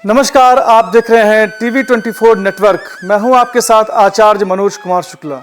नमस्कार, आप देख रहे हैं टीवी 24 नेटवर्क। मैं हूं आपके साथ आचार्य मनोज कुमार शुक्ला।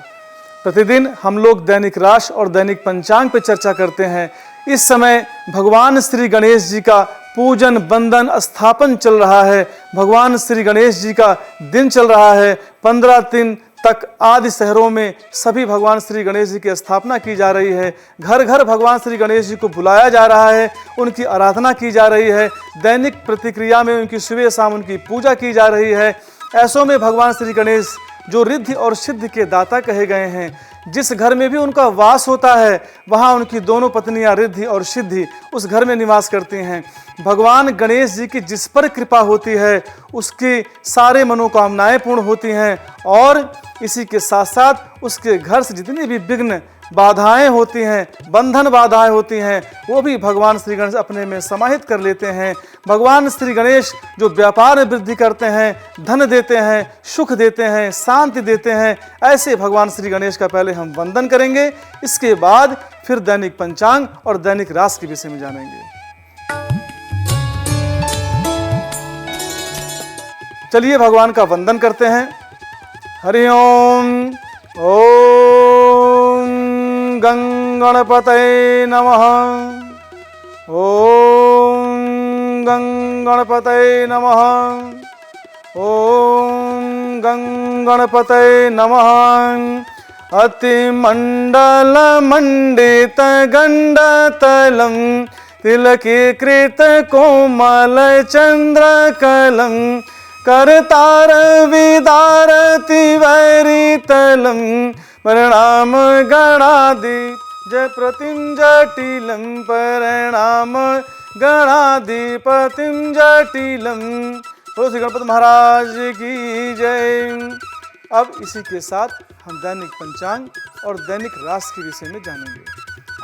प्रतिदिन हम लोग दैनिक राशि और दैनिक पंचांग पर चर्चा करते हैं। इस समय भगवान श्री गणेश जी का पूजन, बंदन, स्थापन चल रहा है। भगवान श्री गणेश जी का दिन चल रहा है। 15 दिन तक आदि शहरों में सभी भगवान श्री गणेश जी की स्थापना की जा रही है। घर घर भगवान श्री गणेश जी को बुलाया जा रहा है, उनकी आराधना की जा रही है। दैनिक प्रतिक्रिया में उनकी सुबह शाम उनकी पूजा की जा रही है। ऐसों में भगवान श्री गणेश जो रिद्धि और सिद्धि के दाता कहे गए हैं, जिस घर में भी उनका वास होता है वहाँ उनकी दोनों पत्नियाँ रिद्धि और सिद्धि उस घर में निवास करती हैं। भगवान गणेश जी की जिस पर कृपा होती है उसकी सारे मनोकामनाएं पूर्ण होती हैं और इसी के साथ साथ उसके घर से जितनी भी विघ्न बाधाएं होती हैं, बंधन बाधाएं होती हैं, वो भी भगवान श्री गणेश अपने में समाहित कर लेते हैं। भगवान श्री गणेश जो व्यापार में वृद्धि करते हैं, धन देते हैं, सुख देते हैं, शांति देते हैं, ऐसे भगवान श्री गणेश का पहले हम वंदन करेंगे। इसके बाद फिर दैनिक पंचांग और दैनिक राशि के विषय में जानेंगे। चलिए भगवान का वंदन करते हैं। हरि ओम। ओम गणपतये नमः। ओम गणपतये नमः। ओम गणपतये नमः। अतिमंडल मंडित गंडतलं तिलकीकृत कोमल चंद्रकलं करतार विदारति वैरितलं प्रणाम गणादि जय प्रतिम जटिलं प्रणाम गणाधिपतिं जटिलं। बोलो श्री गणपति महाराज की जय। अब इसी के साथ हम दैनिक पंचांग और दैनिक राशि के विषय में जानेंगे।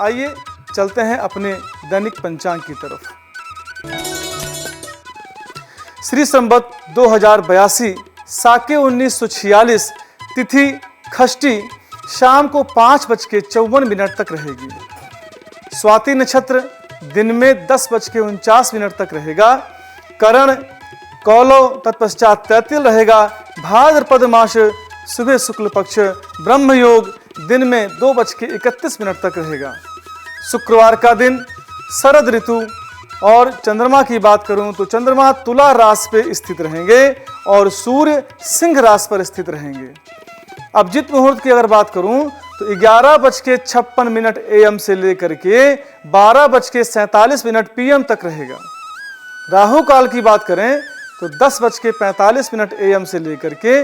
आइए चलते हैं अपने दैनिक पंचांग की तरफ। श्री संवत 2082 साके 1946 तिथि खष्टी शाम को 5:54 तक रहेगी। स्वाति नक्षत्र दिन में 10:49 तक रहेगा। करण कौलव तत्पश्चात तैतिल रहेगा। भाद्रपद मास सुबह शुक्ल पक्ष ब्रह्म योग दिन में 2:31 तक रहेगा। शुक्रवार का दिन शरद ऋतु और चंद्रमा की बात करूं तो चंद्रमा तुला राशि पे स्थित रहेंगे और सूर्य सिंह राशि पर स्थित रहेंगे। अभिजीत मुहूर्त की अगर बात करूं तो 11:56 AM से लेकर के 12:47 PM तक रहेगा। राहु काल की बात करें तो 10:45 AM से लेकर के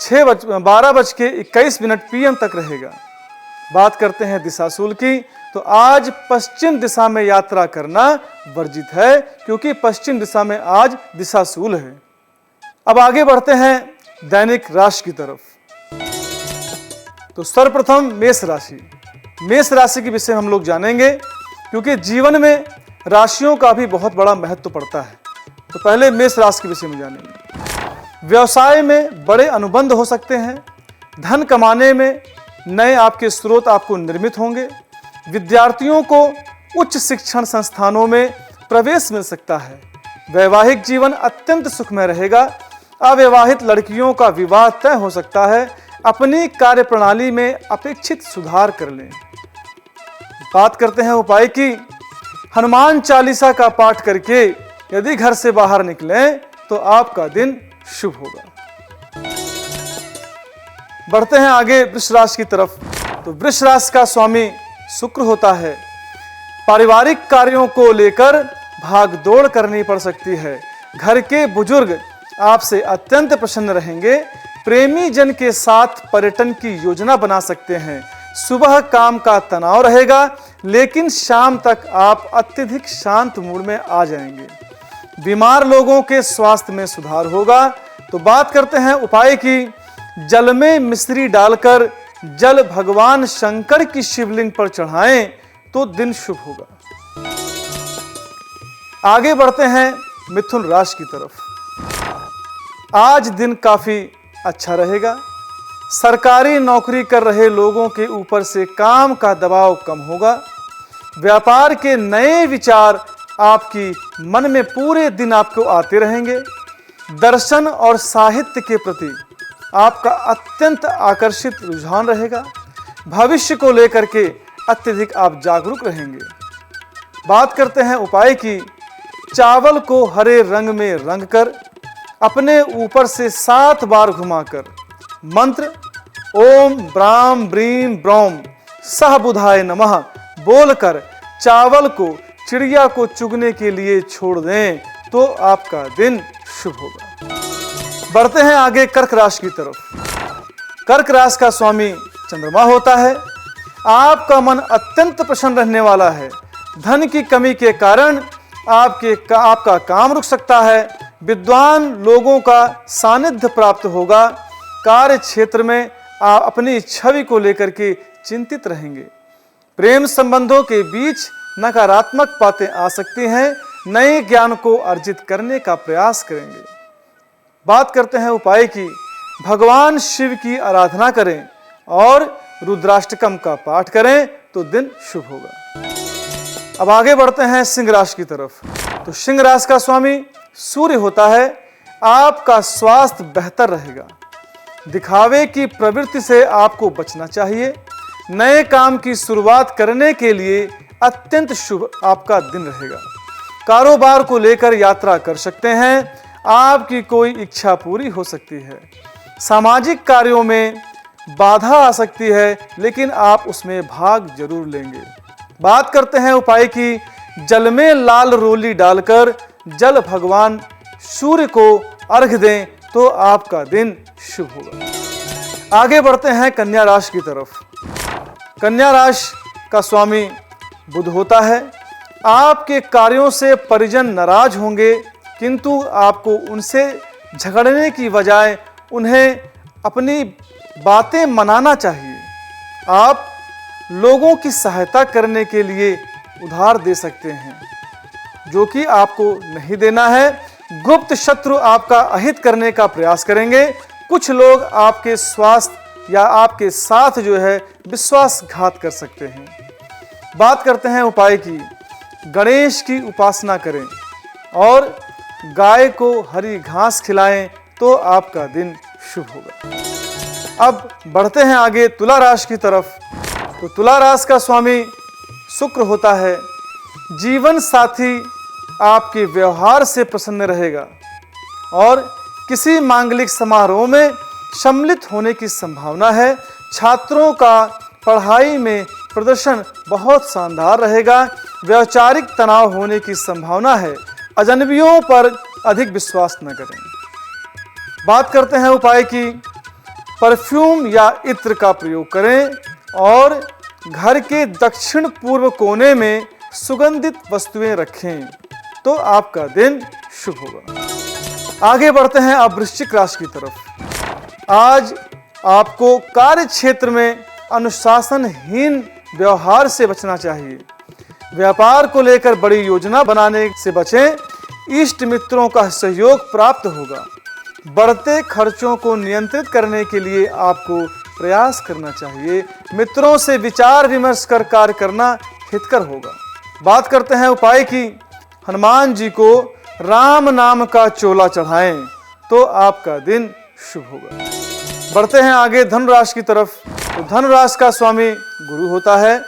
12:21 PM तक रहेगा। बात करते हैं दिशाशूल की तो आज पश्चिम दिशा में यात्रा करना वर्जित है, क्योंकि पश्चिम दिशा में आज दिशाशूल है। अब आगे बढ़ते हैं दैनिक राशि की तरफ। तो सर्वप्रथम मेष राशि। मेष राशि के विषय हम लोग जानेंगे, क्योंकि जीवन में राशियों का भी बहुत बड़ा महत्व पड़ता है। तो पहले मेष राशि के विषय में जानेंगे। व्यवसाय में बड़े अनुबंध हो सकते हैं। धन कमाने में नए आपके स्रोत आपको निर्मित होंगे। विद्यार्थियों को उच्च शिक्षण संस्थानों में प्रवेश मिल सकता है। वैवाहिक जीवन अत्यंत सुखमय रहेगा। अविवाहित लड़कियों का विवाह तय हो सकता है। अपनी कार्य प्रणाली में अपेक्षित सुधार कर लें। बात करते हैं उपाय की। हनुमान चालीसा का पाठ करके यदि घर से बाहर निकलें तो आपका दिन शुभ होगा। बढ़ते हैं आगे वृष राशि की तरफ। तो वृष राशि का स्वामी शुक्र होता है। पारिवारिक कार्यों को लेकर भाग दौड़ करनी पड़ सकती है। घर के बुजुर्ग आपसे अत्यंत प्रसन्न रहेंगे। प्रेमी जन के साथ पर्यटन की योजना बना सकते हैं। सुबह काम का तनाव रहेगा, लेकिन शाम तक आप अत्यधिक शांत मूड में आ जाएंगे। बीमार लोगों के स्वास्थ्य में सुधार होगा। तो बात करते हैं उपाय की। जल में मिश्री डालकर जल भगवान शंकर की शिवलिंग पर चढ़ाएं तो दिन शुभ होगा। आगे बढ़ते हैं मिथुन राशि की तरफ। आज दिन काफी अच्छा रहेगा। सरकारी नौकरी कर रहे लोगों के ऊपर से काम का दबाव कम होगा। व्यापार के नए विचार आपकी मन में पूरे दिन आपको आते रहेंगे। दर्शन और साहित्य के प्रति आपका अत्यंत आकर्षित रुझान रहेगा। भविष्य को लेकर के अत्यधिक आप जागरूक रहेंगे। बात करते हैं उपाय की। चावल को हरे रंग में रंगकर अपने ऊपर से 7 बार घुमाकर मंत्र ओम ब्राम ब्रीम ब्रौम सह बुधाय नमः बोलकर चावल को चिड़िया को चुगने के लिए छोड़ दें तो आपका दिन शुभ होगा। बढ़ते हैं आगे कर्क राशि की तरफ। कर्क राशि का स्वामी चंद्रमा होता है। आपका मन अत्यंत प्रसन्न रहने वाला है। धन की कमी के कारण आपका काम रुक सकता है। विद्वान लोगों का सानिध्य प्राप्त होगा। कार्य क्षेत्र में आप अपनी छवि को लेकर के चिंतित रहेंगे। प्रेम संबंधों के बीच नकारात्मक बातें आ सकती हैं। नए ज्ञान को अर्जित करने का प्रयास करेंगे। बात करते हैं उपाय की। भगवान शिव की आराधना करें और रुद्राष्टकम का पाठ करें तो दिन शुभ होगा। अब आगे बढ़ते हैं सिंह राशि की तरफ। तो सिंह राशि का स्वामी सूर्य होता है। आपका स्वास्थ्य बेहतर रहेगा। दिखावे की प्रवृत्ति से आपको बचना चाहिए। नए काम की शुरुआत करने के लिए अत्यंत शुभ आपका दिन रहेगा। कारोबार को लेकर यात्रा कर सकते हैं। आपकी कोई इच्छा पूरी हो सकती है। सामाजिक कार्यों में बाधा आ सकती है लेकिन आप उसमें भाग जरूर लेंगे। बात करते हैं उपाय की। जल में लाल रोली डालकर जल भगवान सूर्य को अर्घ दें तो आपका दिन शुभ होगा। आगे बढ़ते हैं कन्या राशि की तरफ। कन्या राशि का स्वामी बुध होता है। आपके कार्यों से परिजन नाराज होंगे किंतु आपको उनसे झगड़ने की बजाय उन्हें अपनी बातें मनाना चाहिए। आप लोगों की सहायता करने के लिए उधार दे सकते हैं जो कि आपको नहीं देना है। गुप्त शत्रु आपका अहित करने का प्रयास करेंगे। कुछ लोग आपके स्वास्थ्य या आपके साथ जो है विश्वासघात कर सकते हैं। बात करते हैं उपाय की। गणेश की उपासना करें और गाय को हरी घास खिलाएं तो आपका दिन शुभ होगा। अब बढ़ते हैं आगे तुला राशि की तरफ। तो तुला राशि का स्वामी शुक्र होता है। जीवन साथी आपके व्यवहार से प्रसन्न रहेगा और किसी मांगलिक समारोह में सम्मिलित होने की संभावना है। छात्रों का पढ़ाई में प्रदर्शन बहुत शानदार रहेगा। वैचारिक तनाव होने की संभावना है। अजनबियों पर अधिक विश्वास न करें। बात करते हैं उपाय की। परफ्यूम या इत्र का प्रयोग करें और घर के दक्षिण पूर्व कोने में सुगंधित वस्तुएं रखें तो आपका दिन शुभ होगा। आगे बढ़ते हैं अब वृश्चिक राशि की तरफ। आज आपको कार्य क्षेत्र में अनुशासनहीन व्यवहार से बचना चाहिए। व्यापार को लेकर बड़ी योजना बनाने से बचें। इष्ट मित्रों का सहयोग प्राप्त होगा। बढ़ते खर्चों को नियंत्रित करने के लिए आपको प्रयास करना चाहिए। मित्रों से विचार विमर्श कर कार्य करना हितकर होगा। बात करते हैं उपाय की। हनुमान जी को राम नाम का चोला चढ़ाएं तो आपका दिन शुभ होगा। बढ़ते हैं आगे धनु राशि की तरफ। तो धनु राशि का स्वामी गुरु होता है।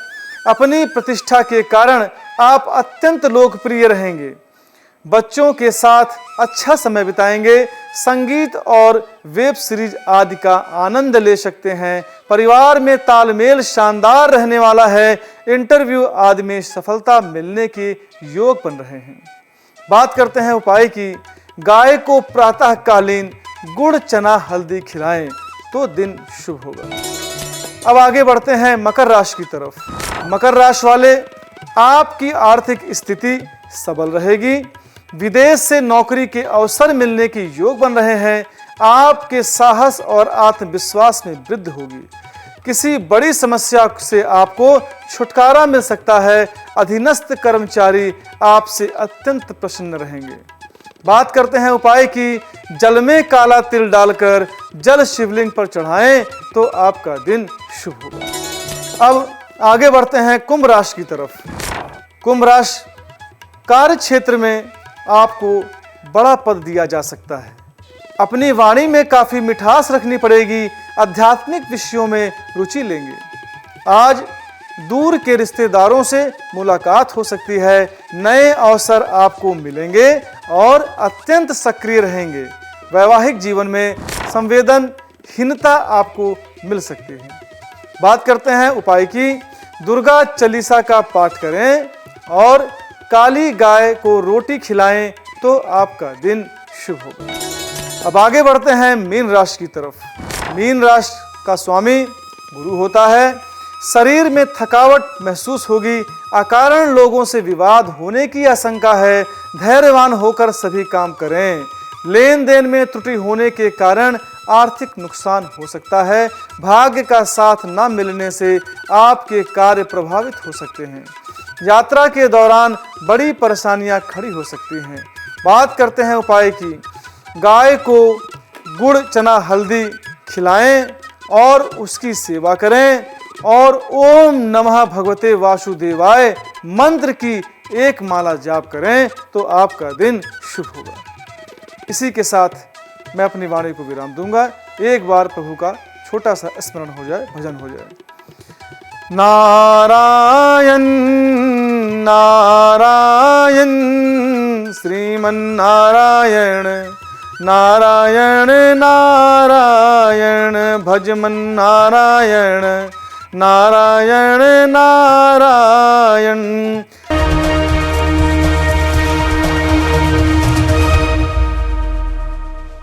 अपनी प्रतिष्ठा के कारण आप अत्यंत लोकप्रिय रहेंगे। बच्चों के साथ अच्छा समय बिताएंगे। संगीत और वेब सीरीज आदि का आनंद ले सकते हैं। परिवार में तालमेल शानदार रहने वाला है। इंटरव्यू आदि में सफलता मिलने के योग बन रहे हैं। बात करते हैं उपाय की। गाय को प्रातःकालीन गुड़ चना हल्दी खिलाएं तो दिन शुभ होगा। अब आगे बढ़ते हैं मकर राशि की तरफ। मकर राशि वाले, आपकी आर्थिक स्थिति सबल रहेगी। विदेश से नौकरी के अवसर मिलने के योग बन रहे हैं। आपके साहस और आत्मविश्वास में वृद्धि होगी। किसी बड़ी समस्या से आपको छुटकारा मिल सकता है। अधीनस्थ कर्मचारी आपसे अत्यंत प्रसन्न रहेंगे। बात करते हैं उपाय की। जल में काला तिल डालकर जल शिवलिंग पर चढ़ाएं तो आपका दिन शुभ होगा। अब आगे बढ़ते हैं कुंभ राशि की तरफ। कुंभ राशि, कार्य क्षेत्र में आपको बड़ा पद दिया जा सकता है। अपनी वाणी में काफ़ी मिठास रखनी पड़ेगी, आध्यात्मिक विषयों में रुचि लेंगे। आज दूर के रिश्तेदारों से मुलाकात हो सकती है, नए अवसर आपको मिलेंगे और अत्यंत सक्रिय रहेंगे। वैवाहिक जीवन में संवेदनहीनता आपको मिल सकती है। बात करते हैं उपाय की। दुर्गा चालीसा का पाठ करें और काली गाय को रोटी खिलाएं तो आपका दिन शुभ होगा। अब आगे बढ़ते हैं मीन राशि की तरफ। मीन राशि का स्वामी गुरु होता है। शरीर में थकावट महसूस होगी, अकारण लोगों से विवाद होने की आशंका है। धैर्यवान होकर सभी काम करें। लेन देन में त्रुटि होने के कारण आर्थिक नुकसान हो सकता है। भाग्य का साथ न मिलने से आपके कार्य प्रभावित हो सकते हैं। यात्रा के दौरान बड़ी परेशानियां खड़ी हो सकती हैं। बात करते हैं उपाय की। गाय को गुड़ चना हल्दी खिलाएं और उसकी सेवा करें और ओम नमः भगवते वासुदेवाय मंत्र की एक माला जाप करें तो आपका दिन शुभ होगा। इसी के साथ मैं अपनी वाणी को विराम दूंगा। एक बार प्रभु का छोटा सा स्मरण हो जाए, भजन हो जाए। नारायण नारायण श्रीमन्नारायण नारायण नारायण भजमन नारायण नारायण नारायण